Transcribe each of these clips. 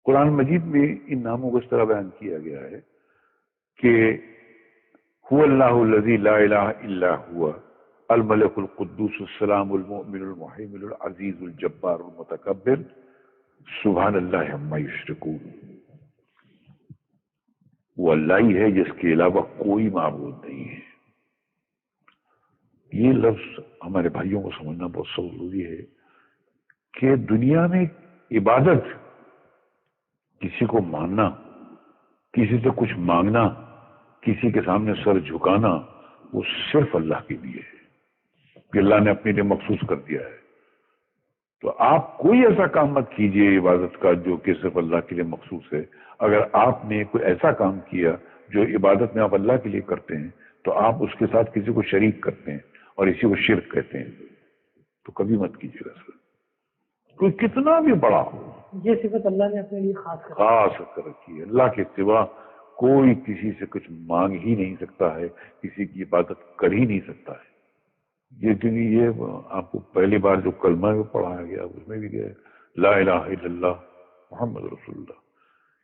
قرآن مجید میں ان ناموں کو اس طرح بیان کیا گیا ہے کہ هو اللہ الذی لا الہ الا هو الملک القدوس السلام المؤمن المحیمن العزیز الجبار المتکبر سبحان اللہ عما یشرکون. وہ اللہ ہی ہے جس کے علاوہ کوئی معبود نہیں ہے. یہ لفظ ہمارے بھائیوں کو سمجھنا بہت ضروری ہے کہ دنیا میں عبادت، کسی کو ماننا، کسی سے کچھ مانگنا، کسی کے سامنے سر جھکانا، وہ صرف اللہ کے لیے ہے کہ اللہ نے اپنے لیے مخصوص کر دیا ہے. تو آپ کوئی ایسا کام مت کیجئے عبادت کا جو کہ صرف اللہ کے لیے مخصوص ہے. اگر آپ نے کوئی ایسا کام کیا جو عبادت میں آپ اللہ کے لیے کرتے ہیں تو آپ اس کے ساتھ کسی کو شریک کرتے ہیں اور اسی کو شرک کہتے ہیں. تو کبھی مت کیجیے گا سر، کوئی کتنا بھی بڑا ہو. یہ صفت اللہ نے اپنے لیے خاص کر رکھی ہے. اللہ کے سوا کوئی کسی سے کچھ مانگ ہی نہیں سکتا ہے، کسی کی عبادت کر ہی نہیں سکتا ہے. یہ کیونکہ یہ آپ کو پہلی بار جو کلمہ میں پڑھایا گیا اس میں بھی گیا لا الہ الا اللہ محمد رسول اللہ،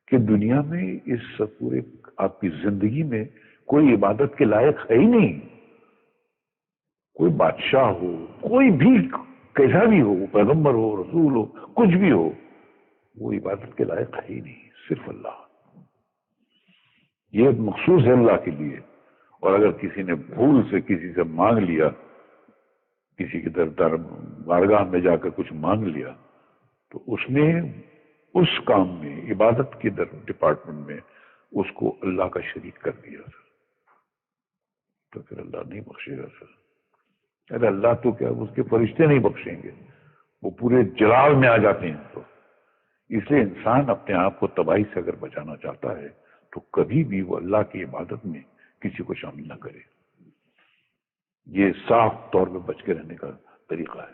کہ دنیا میں اس پورے آپ کی زندگی میں کوئی عبادت کے لائق ہے ہی نہیں. کوئی بادشاہ ہو، کوئی بھی کیسا بھی ہو، پیغمبر ہو، رسول ہو، کچھ بھی ہو، وہ عبادت کے لائق ہے ہی نہیں، صرف اللہ. یہ مخصوص ہے اللہ کے لیے. اور اگر کسی نے بھول سے کسی سے مانگ لیا، کسی کے در بارگاہ میں جا کر کچھ مانگ لیا، تو اس نے اس کام میں عبادت کے ڈپارٹمنٹ میں اس کو اللہ کا شریک کر دیا سر. تو پھر اللہ نہیں بخشے گا سر. ارے اللہ تو کیا اس کے فرشتے نہیں بخشیں گے، وہ پورے جلال میں آ جاتے ہیں. تو اس لیے انسان اپنے آپ کو تباہی سے اگر بچانا چاہتا ہے تو کبھی بھی وہ اللہ کی عبادت میں کسی کو شامل نہ کرے. یہ صاف طور پہ بچ کے رہنے کا طریقہ ہے.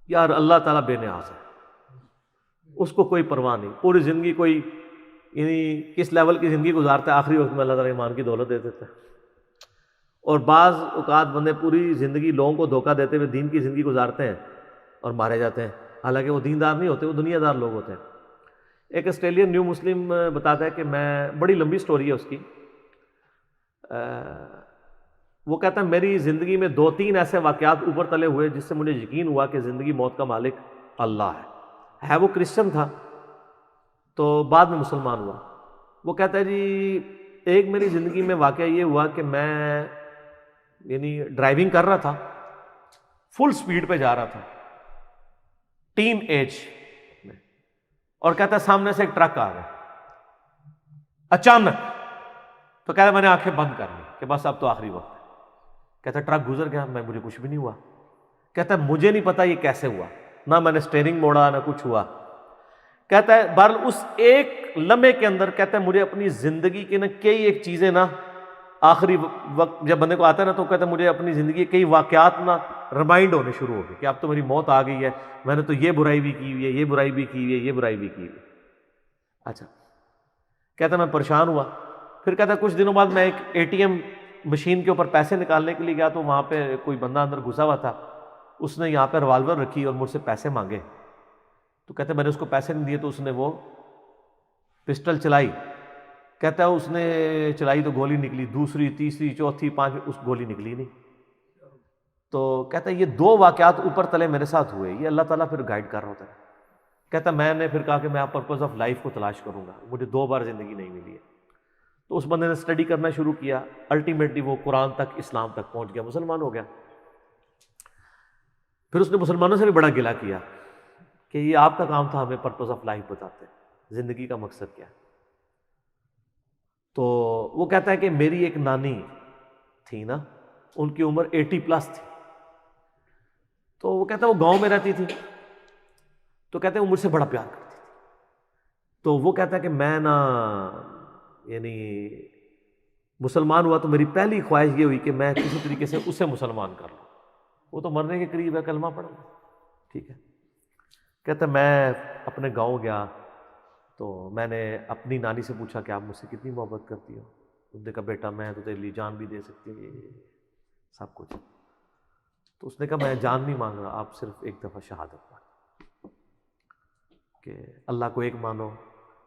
یار اللہ تعالیٰ بے نیاز ہے، اس کو کوئی پرواہ نہیں. پوری زندگی کوئی یعنی کس لیول کی زندگی گزارتا ہے، آخری وقت میں اللہ تعالیٰ ایمان کی دولت دے دیتا ہے. اور بعض اوقات بندے پوری زندگی لوگوں کو دھوکہ دیتے ہوئے دین کی زندگی گزارتے ہیں اور مارے جاتے ہیں، حالانکہ وہ دیندار نہیں ہوتے، وہ دنیا دار لوگ ہوتے ہیں. ایک آسٹریلین نیو مسلم بتاتا ہے کہ میں، بڑی لمبی سٹوری ہے اس کی، وہ کہتا ہے میری زندگی میں 2-3 ایسے واقعات اوپر تلے ہوئے جس سے مجھے یقین ہوا کہ زندگی موت کا مالک اللہ ہے. وہ کرسچن تھا تو بعد میں مسلمان ہوا. وہ کہتا ہے جی ایک میری زندگی میں واقعہ یہ ہوا کہ میں یعنی ڈرائیونگ کر رہا تھا، فل سپیڈ پہ جا رہا تھا ٹین ایج میں، اور کہتا ہے سامنے سے ایک ٹرک آ گیا اچانک. تو کہتا ہے میں نے آنکھیں بند کر لی کہ بس اب تو آخری وقت ہے. کہتا ہے ٹرک گزر گیا، مجھے کچھ بھی نہیں ہوا. کہتا ہے مجھے نہیں پتا یہ کیسے ہوا، نہ میں نے اسٹیئرنگ موڑا نہ کچھ ہوا. کہتا ہے بہرحال اس ایک لمحے کے اندر کہتا ہے مجھے اپنی زندگی کی کئی ایک چیزیں آخری وقت جب بندے کو آتا ہے نا تو کہتا ہے مجھے اپنی زندگی کے کئی واقعات ریمائنڈ ہونے شروع ہو گئے کہ اب تو میری موت آ گئی ہے، میں نے تو یہ برائی بھی کی ہوئی ہے، یہ برائی بھی کی ہوئی ہے، یہ برائی بھی کی ہوئی ہے. اچھا کہتا ہے میں پریشان ہوا. پھر کہتا ہے کچھ دنوں بعد میں ایک ATM مشین کے اوپر پیسے نکالنے کے لیے گیا تو وہاں پہ کوئی بندہ اندر گھسا ہوا تھا. اس نے یہاں پہ ریوالور رکھی اور مجھ سے پیسے مانگے. تو کہتا ہے میں نے اس کو پیسے نہیں دیے تو اس نے وہ پسٹل چلائی. کہتا ہے اس نے چلائی تو گولی نکلی، دوسری تیسری چوتھی پانچویں، اس گولی نکلی نہیں. تو کہتا ہے یہ 2 واقعات اوپر تلے میرے ساتھ ہوئے، یہ اللہ تعالیٰ پھر گائیڈ کر رہا ہوتا ہے. کہتا ہے میں نے پھر کہا کہ میں پرپز آف لائف کو تلاش کروں گا، مجھے 2 بار زندگی نہیں ملی ہے. تو اس بندے نے اسٹڈی کرنا شروع کیا، الٹیمیٹلی وہ قرآن تک، اسلام تک پہنچ گیا، مسلمان ہو گیا. پھر اس نے مسلمانوں سے بھی بڑا گلہ کیا کہ یہ آپ کا کام تھا ہمیں پرپز آف لائف بتاتے، زندگی کا مقصد کیا. تو وہ کہتا ہے کہ میری ایک نانی تھی نا، ان کی عمر 80+ تھی. تو وہ کہتا ہے وہ گاؤں میں رہتی تھی. تو کہتے ہیں وہ مجھ سے بڑا پیار کرتی تھی. تو وہ کہتا ہے کہ میں یعنی مسلمان ہوا تو میری پہلی خواہش یہ ہوئی کہ میں کسی طریقے سے اسے مسلمان کر لوں. وہ تو مرنے کے قریب ہے، کلمہ پڑھ لوں. ٹھیک ہے. کہتا ہے میں اپنے گاؤں گیا تو میں نے اپنی نانی سے پوچھا کہ آپ مجھ سے کتنی محبت کرتی ہو. اس نے کہا بیٹا میں تو تیرے لیے جان بھی دے سکتی ہوں، یہ سب کچھ. تو اس نے کہا میں جان نہیں مانگ رہا، آپ صرف ایک دفعہ شہادت پڑھ کہ اللہ کو ایک مانو،